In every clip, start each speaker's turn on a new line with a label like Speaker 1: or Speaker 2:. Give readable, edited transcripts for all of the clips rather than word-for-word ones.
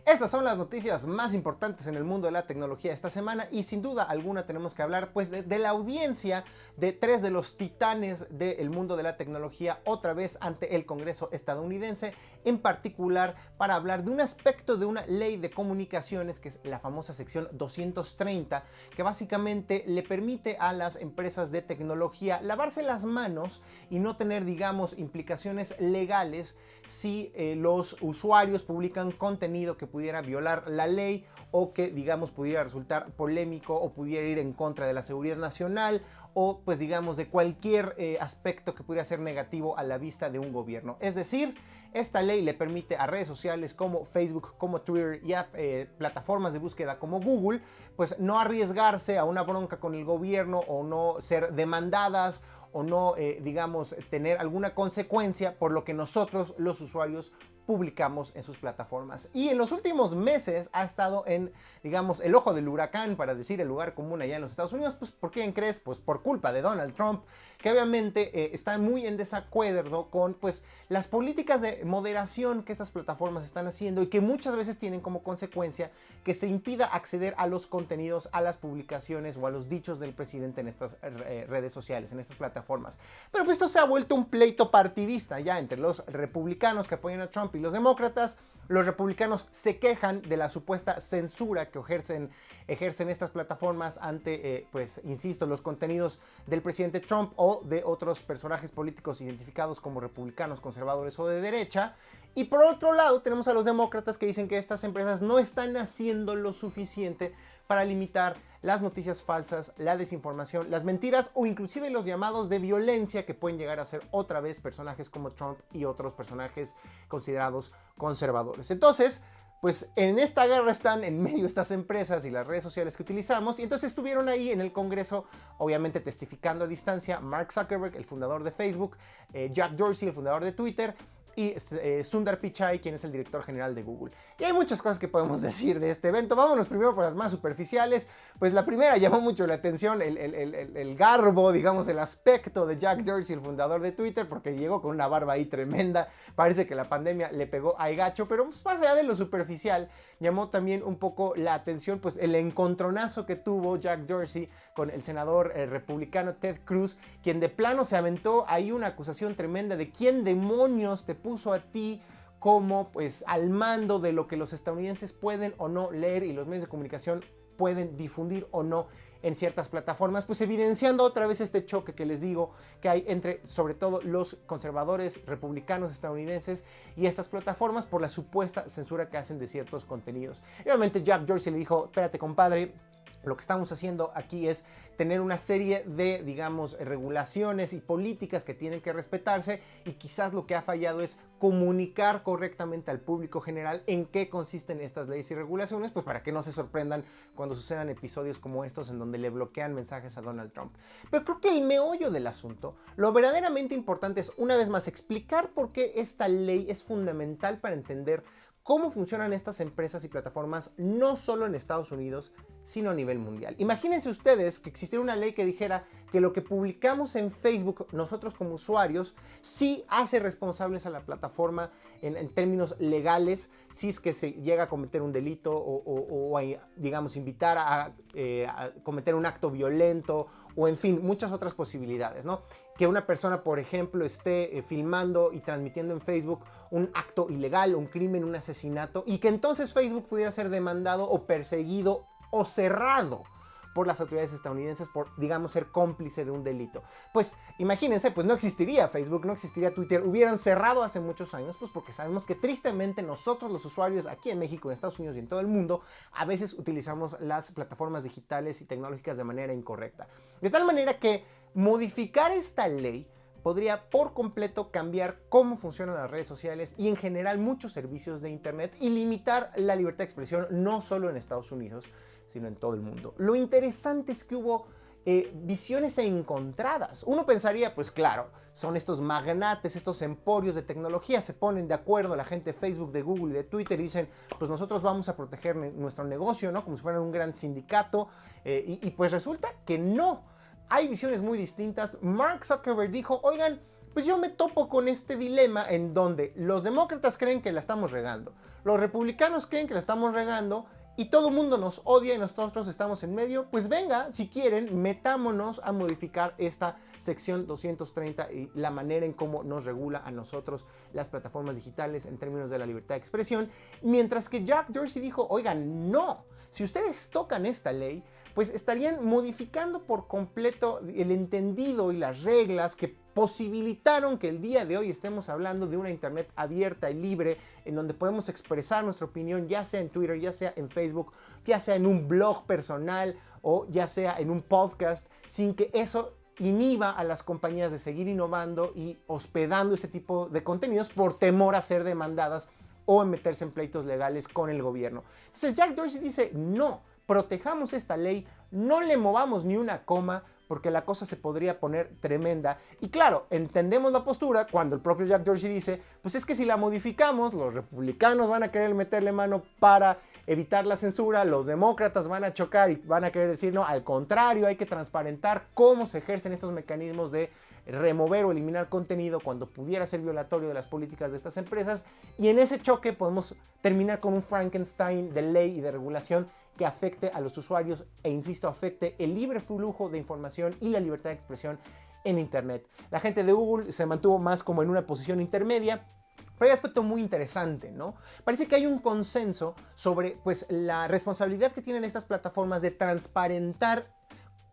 Speaker 1: Estas son las noticias más importantes en el mundo de la tecnología esta semana y sin duda alguna tenemos que hablar pues de la audiencia de tres de los titanes del mundo de la tecnología otra vez ante el Congreso estadounidense, en particular para hablar de un aspecto de una ley de comunicaciones que es la famosa sección 230, que básicamente le permite a las empresas de tecnología lavarse las manos y no tener, digamos, implicaciones legales si los usuarios publican contenido que pudiera violar la ley o que, digamos, pudiera resultar polémico o pudiera ir en contra de la seguridad nacional o, pues, digamos, de cualquier aspecto que pudiera ser negativo a la vista de un gobierno. Es decir, esta ley le permite a redes sociales como Facebook, como Twitter y a plataformas de búsqueda como Google, pues no arriesgarse a una bronca con el gobierno o no ser demandadas o no, digamos, tener alguna consecuencia por lo que nosotros, los usuarios, publicamos en sus plataformas. Y en los últimos meses ha estado en, digamos, el ojo del huracán, para decir el lugar común allá en los Estados Unidos. Pues, ¿por quién crees? Pues por culpa de Donald Trump, que obviamente está muy en desacuerdo con, pues, las políticas de moderación que estas plataformas están haciendo y que muchas veces tienen como consecuencia que se impida acceder a los contenidos, a las publicaciones o a los dichos del presidente en estas redes sociales, en estas plataformas. Pero pues esto se ha vuelto un pleito partidista ya entre los republicanos que apoyan a Trump y los demócratas. Los republicanos se quejan de la supuesta censura que ejercen estas plataformas ante, pues, insisto, los contenidos del presidente Trump o de otros personajes políticos identificados como republicanos, conservadores o de derecha. Y por otro lado tenemos a los demócratas que dicen que estas empresas no están haciendo lo suficiente para limitar las noticias falsas, la desinformación, las mentiras o inclusive los llamados de violencia que pueden llegar a ser otra vez personajes como Trump y otros personajes considerados conservadores. Entonces, pues en esta guerra están en medio estas empresas y las redes sociales que utilizamos, y entonces estuvieron ahí en el Congreso, obviamente testificando a distancia, Mark Zuckerberg, el fundador de Facebook, Jack Dorsey, el fundador de Twitter, y Sundar Pichai, quien es el director general de Google. Y hay muchas cosas que podemos decir de este evento. Vámonos primero por las más superficiales. Pues la primera llamó mucho la atención el garbo, digamos, el aspecto de Jack Dorsey, el fundador de Twitter, porque llegó con una barba ahí tremenda. Parece que la pandemia le pegó a gacho, pero pues, más allá de lo superficial, llamó también un poco la atención pues el encontronazo que tuvo Jack Dorsey con el senador republicano Ted Cruz, quien de plano se aventó ahí una acusación tremenda de quién demonios te puso a ti como, pues, al mando de lo que los estadounidenses pueden o no leer y los medios de comunicación pueden difundir o no en ciertas plataformas, pues evidenciando otra vez este choque que les digo que hay entre sobre todo los conservadores republicanos estadounidenses y estas plataformas por la supuesta censura que hacen de ciertos contenidos. Y obviamente Jack Dorsey le dijo: espérate, compadre, lo que estamos haciendo aquí es tener una serie de, digamos, regulaciones y políticas que tienen que respetarse, y quizás lo que ha fallado es comunicar correctamente al público general en qué consisten estas leyes y regulaciones, pues para que no se sorprendan cuando sucedan episodios como estos en donde le bloquean mensajes a Donald Trump. Pero creo que el meollo del asunto, lo verdaderamente importante es, una vez más, explicar por qué esta ley es fundamental para entender cómo funcionan estas empresas y plataformas no solo en Estados Unidos, sino a nivel mundial. Imagínense ustedes que existiera una ley que dijera que lo que publicamos en Facebook nosotros como usuarios sí hace responsables a la plataforma en términos legales si es que se llega a cometer un delito o digamos, invitar a cometer un acto violento o, en fin, muchas otras posibilidades, ¿no? Que una persona, por ejemplo, esté filmando y transmitiendo en Facebook un acto ilegal, un crimen, un asesinato, y que entonces Facebook pudiera ser demandado o perseguido o cerrado por las autoridades estadounidenses por, digamos, ser cómplice de un delito. Pues imagínense, pues no existiría Facebook, no existiría Twitter, hubieran cerrado hace muchos años, pues porque sabemos que tristemente nosotros los usuarios aquí en México, en Estados Unidos y en todo el mundo, a veces utilizamos las plataformas digitales y tecnológicas de manera incorrecta. De tal manera que modificar esta ley podría por completo cambiar cómo funcionan las redes sociales y en general muchos servicios de internet y limitar la libertad de expresión no solo en Estados Unidos, sino en todo el mundo. Lo interesante es que hubo visiones encontradas. Uno pensaría, pues claro, son estos magnates, estos emporios de tecnología, se ponen de acuerdo la gente de Facebook, de Google y de Twitter y dicen, pues nosotros vamos a proteger nuestro negocio, ¿no? Como si fueran un gran sindicato, y pues resulta que no. Hay visiones muy distintas. Mark Zuckerberg dijo, oigan, pues yo me topo con este dilema en donde los demócratas creen que la estamos regando, los republicanos creen que la estamos regando y todo el mundo nos odia y nosotros estamos en medio. Pues venga, si quieren, metámonos a modificar esta sección 230 y la manera en cómo nos regula a nosotros las plataformas digitales en términos de la libertad de expresión. Mientras que Jack Dorsey dijo, oigan, no, si ustedes tocan esta ley, pues estarían modificando por completo el entendido y las reglas que posibilitaron que el día de hoy estemos hablando de una internet abierta y libre en donde podemos expresar nuestra opinión, ya sea en Twitter, ya sea en Facebook, ya sea en un blog personal o ya sea en un podcast, sin que eso inhiba a las compañías de seguir innovando y hospedando ese tipo de contenidos por temor a ser demandadas o en meterse en pleitos legales con el gobierno. Entonces Jack Dorsey dice, no, protejamos esta ley, no le movamos ni una coma, porque la cosa se podría poner tremenda. Y claro, entendemos la postura cuando el propio Jack Dorsey dice, pues es que si la modificamos, los republicanos van a querer meterle mano para evitar la censura, los demócratas van a chocar y van a querer decir, no, al contrario, hay que transparentar cómo se ejercen estos mecanismos de remover o eliminar contenido cuando pudiera ser violatorio de las políticas de estas empresas. Y en ese choque podemos terminar con un Frankenstein de ley y de regulación que afecte a los usuarios e, insisto, afecte el libre flujo de información y la libertad de expresión en Internet. La gente de Google se mantuvo más como en una posición intermedia, pero hay un aspecto muy interesante, ¿no? Parece que hay un consenso sobre, pues, la responsabilidad que tienen estas plataformas de transparentar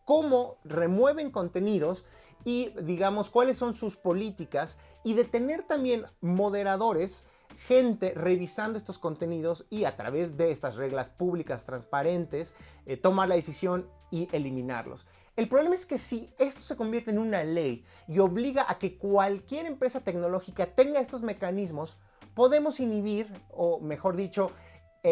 Speaker 1: cómo remueven contenidos y, digamos, cuáles son sus políticas y de tener también moderadores, gente revisando estos contenidos y a través de estas reglas públicas transparentes tomar la decisión y eliminarlos. El problema es que si esto se convierte en una ley y obliga a que cualquier empresa tecnológica tenga estos mecanismos, podemos inhibir, o mejor dicho,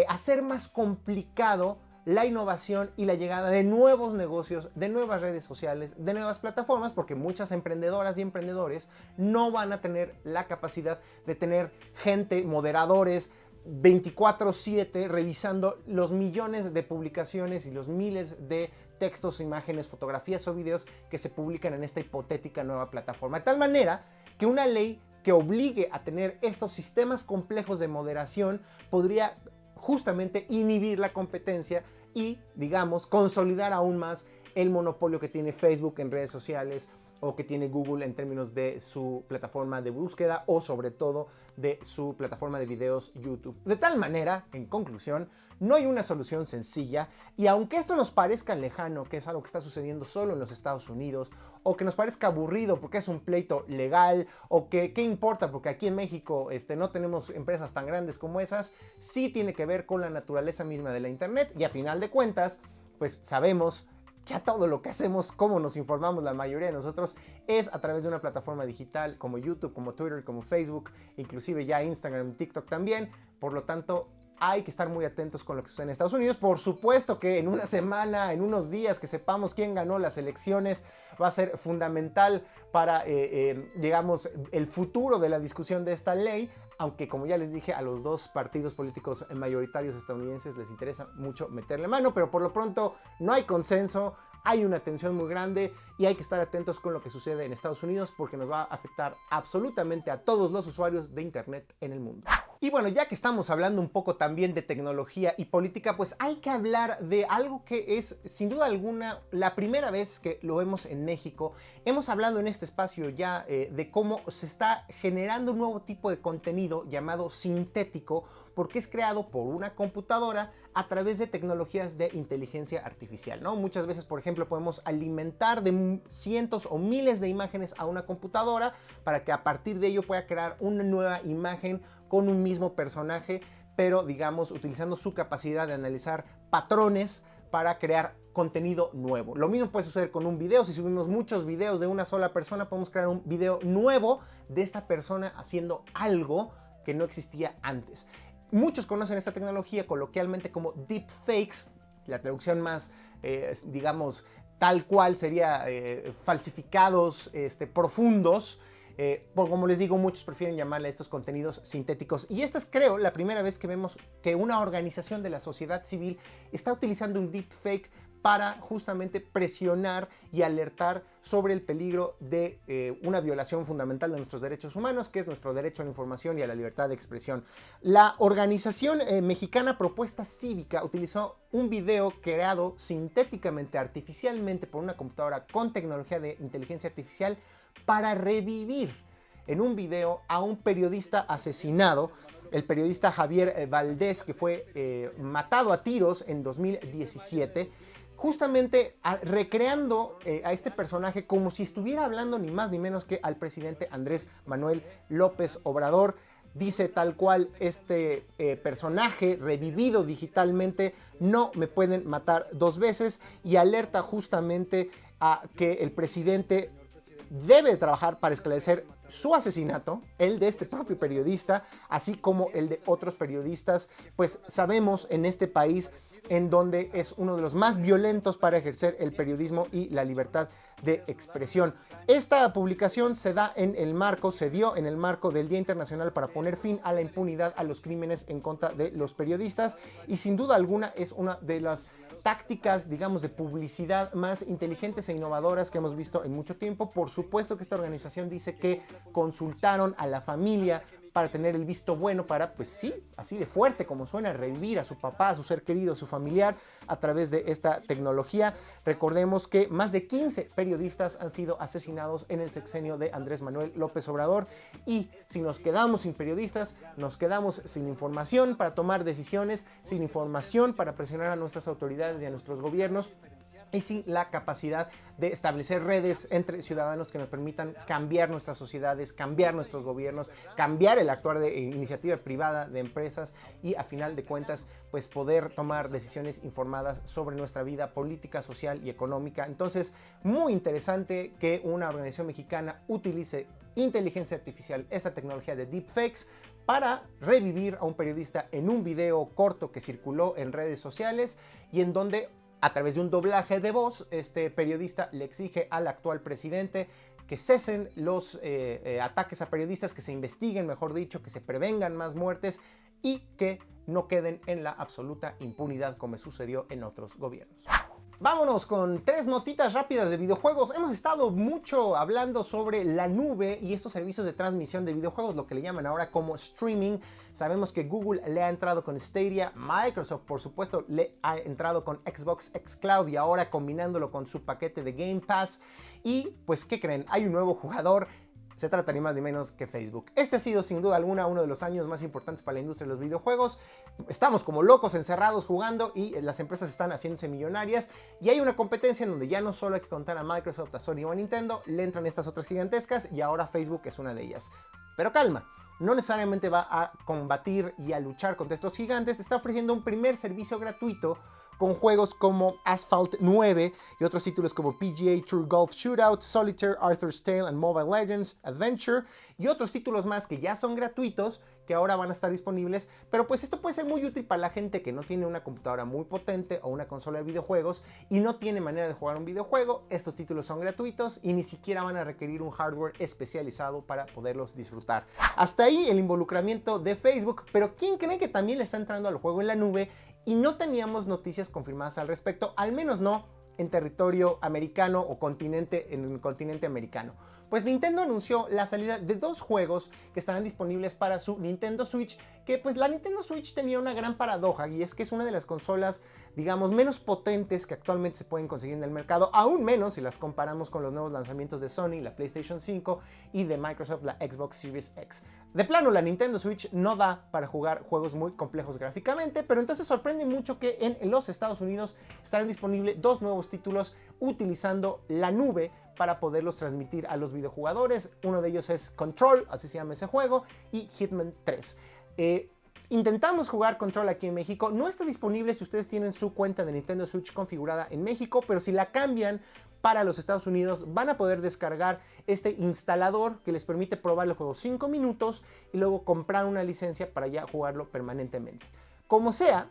Speaker 1: hacer más complicado la innovación y la llegada de nuevos negocios, de nuevas redes sociales, de nuevas plataformas, porque muchas emprendedoras y emprendedores no van a tener la capacidad de tener gente, moderadores, 24/7 revisando los millones de publicaciones y los miles de textos, imágenes, fotografías o videos que se publican en esta hipotética nueva plataforma. De tal manera que una ley que obligue a tener estos sistemas complejos de moderación podría justamente inhibir la competencia y, digamos, consolidar aún más el monopolio que tiene Facebook en redes sociales o que tiene Google en términos de su plataforma de búsqueda o sobre todo de su plataforma de videos YouTube. De tal manera, en conclusión, no hay una solución sencilla y aunque esto nos parezca lejano, que es algo que está sucediendo solo en los Estados Unidos, o que nos parezca aburrido porque es un pleito legal, o que qué importa porque aquí en México no tenemos empresas tan grandes como esas, sí tiene que ver con la naturaleza misma de la Internet y a final de cuentas, pues sabemos ya todo lo que hacemos, cómo nos informamos la mayoría de nosotros, es a través de una plataforma digital como YouTube, como Twitter, como Facebook, inclusive ya Instagram, TikTok también. Por lo tanto, hay que estar muy atentos con lo que sucede en Estados Unidos. Por supuesto que en una semana, en unos días que sepamos quién ganó las elecciones, va a ser fundamental para, digamos, el futuro de la discusión de esta ley. Aunque, como ya les dije, a los dos partidos políticos mayoritarios estadounidenses les interesa mucho meterle mano, pero por lo pronto no hay consenso, hay una tensión muy grande y hay que estar atentos con lo que sucede en Estados Unidos porque nos va a afectar absolutamente a todos los usuarios de Internet en el mundo. Y bueno, ya que estamos hablando un poco también de tecnología y política, pues hay que hablar de algo que es, sin duda alguna, la primera vez que lo vemos en México. Hemos hablado en este espacio ya de cómo se está generando un nuevo tipo de contenido llamado sintético, porque es creado por una computadora a través de tecnologías de inteligencia artificial, ¿no? Muchas veces, por ejemplo, podemos alimentar de cientos o miles de imágenes a una computadora para que a partir de ello pueda crear una nueva imagen con un mismo personaje, pero digamos utilizando su capacidad de analizar patrones para crear contenido nuevo. Lo mismo puede suceder con un video. Si subimos muchos videos de una sola persona, podemos crear un video nuevo de esta persona haciendo algo que no existía antes. Muchos conocen esta tecnología coloquialmente como deepfakes. La traducción más, digamos, tal cual sería falsificados profundos. Como les digo, muchos prefieren llamarle a estos contenidos sintéticos. Y esta es, creo, la primera vez que vemos que una organización de la sociedad civil está utilizando un deepfake para justamente presionar y alertar sobre el peligro de una violación fundamental de nuestros derechos humanos, que es nuestro derecho a la información y a la libertad de expresión. La organización mexicana Propuesta Cívica utilizó un video creado sintéticamente, artificialmente, por una computadora con tecnología de inteligencia artificial para revivir en un video a un periodista asesinado, el periodista Javier Valdés, que fue matado a tiros en 2017, justamente recreando a este personaje como si estuviera hablando ni más ni menos que al presidente Andrés Manuel López Obrador. Dice tal cual este personaje revivido digitalmente: no me pueden matar dos veces, y alerta justamente a que el presidente debe trabajar para esclarecer su asesinato, el de este propio periodista, así como el de otros periodistas. Pues sabemos en este país en donde es uno de los más violentos para ejercer el periodismo y la libertad de expresión. Esta publicación se dio en el marco del Día Internacional para poner fin a la impunidad a los crímenes en contra de los periodistas, y sin duda alguna es una de las tácticas, digamos, de publicidad más inteligentes e innovadoras que hemos visto en mucho tiempo. Por supuesto que esta organización dice que consultaron a la familia para tener el visto bueno para, pues sí, así de fuerte como suena, revivir a su papá, a su ser querido, a su familiar a través de esta tecnología. Recordemos que más de 15 periodistas han sido asesinados en el sexenio de Andrés Manuel López Obrador, y si nos quedamos sin periodistas, nos quedamos sin información para tomar decisiones, sin información para presionar a nuestras autoridades y a nuestros gobiernos, y sin la capacidad de establecer redes entre ciudadanos que nos permitan cambiar nuestras sociedades, cambiar nuestros gobiernos, cambiar el actuar de iniciativa privada de empresas, y a final de cuentas pues poder tomar decisiones informadas sobre nuestra vida política, social y económica. Entonces, muy interesante que una organización mexicana utilice inteligencia artificial, esta tecnología de deepfakes, para revivir a un periodista en un video corto que circuló en redes sociales, y en donde, a través de un doblaje de voz, este periodista le exige al actual presidente que cesen los ataques a periodistas, que se investiguen, mejor dicho, que se prevengan más muertes y que no queden en la absoluta impunidad como sucedió en otros gobiernos. Vámonos con tres notitas rápidas de videojuegos. Hemos estado mucho hablando sobre la nube y estos servicios de transmisión de videojuegos, lo que le llaman ahora como streaming. Sabemos que Google le ha entrado con Stadia, Microsoft por supuesto le ha entrado con Xbox xCloud, y ahora combinándolo con su paquete de Game Pass. Y pues, ¿qué creen? Hay un nuevo jugador. Se trata ni más ni menos que Facebook. Este ha sido sin duda alguna uno de los años más importantes para la industria de los videojuegos. Estamos como locos encerrados jugando y las empresas están haciéndose millonarias, y hay una competencia en donde ya no solo hay que contar a Microsoft, a Sony o a Nintendo, le entran estas otras gigantescas, y ahora Facebook es una de ellas. Pero calma, no necesariamente va a combatir y a luchar contra estos gigantes. Está ofreciendo un primer servicio gratuito con juegos como Asphalt 9 y otros títulos como PGA Tour Golf Shootout, Solitaire, Arthur's Tale and Mobile Legends Adventure, y otros títulos más que ya son gratuitos, que ahora van a estar disponibles. Pero pues esto puede ser muy útil para la gente que no tiene una computadora muy potente o una consola de videojuegos y no tiene manera de jugar un videojuego. Estos títulos son gratuitos y ni siquiera van a requerir un hardware especializado para poderlos disfrutar. Hasta ahí el involucramiento de Facebook, pero ¿quién cree que también le está entrando al juego en la nube? Y no teníamos noticias confirmadas al respecto, al menos no en territorio americano o en el continente americano. Pues Nintendo anunció la salida de dos juegos que estarán disponibles para su Nintendo Switch, que pues la Nintendo Switch tenía una gran paradoja, y es que es una de las consolas, digamos, menos potentes que actualmente se pueden conseguir en el mercado, aún menos si las comparamos con los nuevos lanzamientos de Sony, la PlayStation 5, y de Microsoft, la Xbox Series X. De plano, la Nintendo Switch no da para jugar juegos muy complejos gráficamente, pero entonces sorprende mucho que en los Estados Unidos estarán disponibles dos nuevos títulos utilizando la nube para poderlos transmitir a los videojugadores. Uno de ellos es Control, así se llama ese juego, y Hitman 3. Intentamos jugar Control aquí en México. No está disponible si ustedes tienen su cuenta de Nintendo Switch configurada en México, pero si la cambian para los Estados Unidos van a poder descargar este instalador que les permite probar el juego 5 minutos y luego comprar una licencia para ya jugarlo permanentemente. Como sea,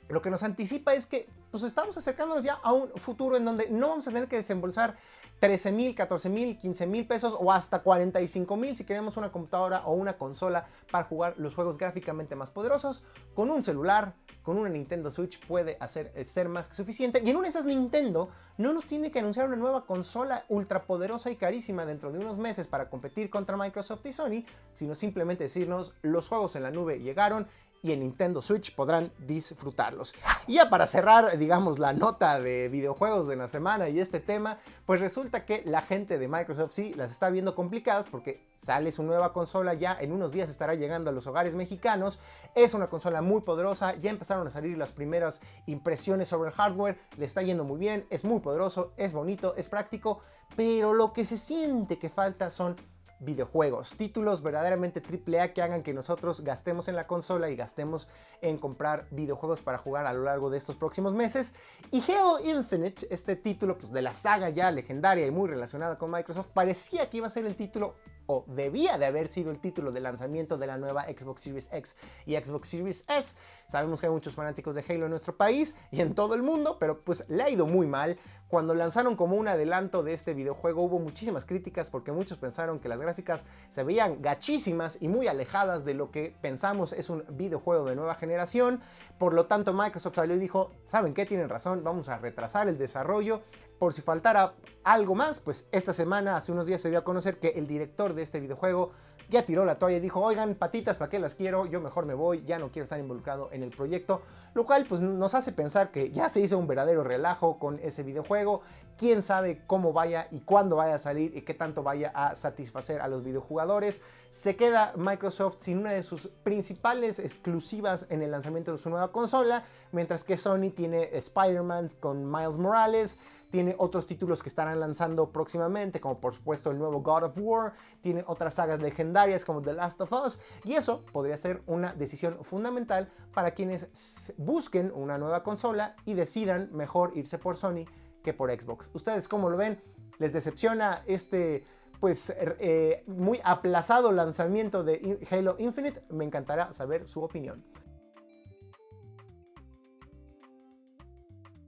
Speaker 1: lo que nos anticipa es que pues estamos acercándonos ya a un futuro en donde no vamos a tener que desembolsar 13,000, 14,000, 15,000 pesos o hasta 45,000 si queremos una computadora o una consola para jugar los juegos gráficamente más poderosos. Con un celular, con una Nintendo Switch puede ser más que suficiente. Y en una de esas Nintendo no nos tiene que anunciar una nueva consola ultra poderosa y carísima dentro de unos meses para competir contra Microsoft y Sony, sino simplemente decirnos los juegos en la nube llegaron y en Nintendo Switch podrán disfrutarlos. Y ya para cerrar, digamos, la nota de videojuegos de la semana y este tema, pues resulta que la gente de Microsoft sí las está viendo complicadas porque sale su nueva consola, ya en unos días estará llegando a los hogares mexicanos. Es una consola muy poderosa, ya empezaron a salir las primeras impresiones sobre el hardware, le está yendo muy bien, es muy poderoso, es bonito, es práctico, pero lo que se siente que falta son videojuegos, títulos verdaderamente AAA que hagan que nosotros gastemos en la consola y gastemos en comprar videojuegos para jugar a lo largo de estos próximos meses. Y Halo Infinite, este título pues, de la saga ya legendaria y muy relacionada con Microsoft, parecía que iba a ser el título, o debía de haber sido el título de lanzamiento de la nueva Xbox Series X y Xbox Series S. Sabemos que hay muchos fanáticos de Halo en nuestro país y en todo el mundo, pero pues le ha ido muy mal. Cuando lanzaron como un adelanto de este videojuego hubo muchísimas críticas porque muchos pensaron que las gráficas se veían gachísimas y muy alejadas de lo que pensamos es un videojuego de nueva generación. Por lo tanto, Microsoft salió y dijo, ¿saben qué? Tienen razón, vamos a retrasar el desarrollo. Por si faltara algo más, pues esta semana, hace unos días se dio a conocer que el director de este videojuego ya tiró la toalla y dijo, oigan, patitas, ¿para qué las quiero? Yo mejor me voy, ya no quiero estar involucrado en el proyecto. Lo cual pues nos hace pensar que ya se hizo un verdadero relajo con ese videojuego. Quién sabe cómo vaya y cuándo vaya a salir y qué tanto vaya a satisfacer a los videojugadores. Se queda Microsoft sin una de sus principales exclusivas en el lanzamiento de su nueva consola, mientras que Sony tiene Spider-Man con Miles Morales, tiene otros títulos que estarán lanzando próximamente, como por supuesto el nuevo God of War, tiene otras sagas legendarias como The Last of Us, y eso podría ser una decisión fundamental para quienes busquen una nueva consola y decidan mejor irse por Sony que por Xbox. ¿Ustedes cómo lo ven? ¿Les decepciona este pues muy aplazado lanzamiento de Halo Infinite? Me encantará saber su opinión.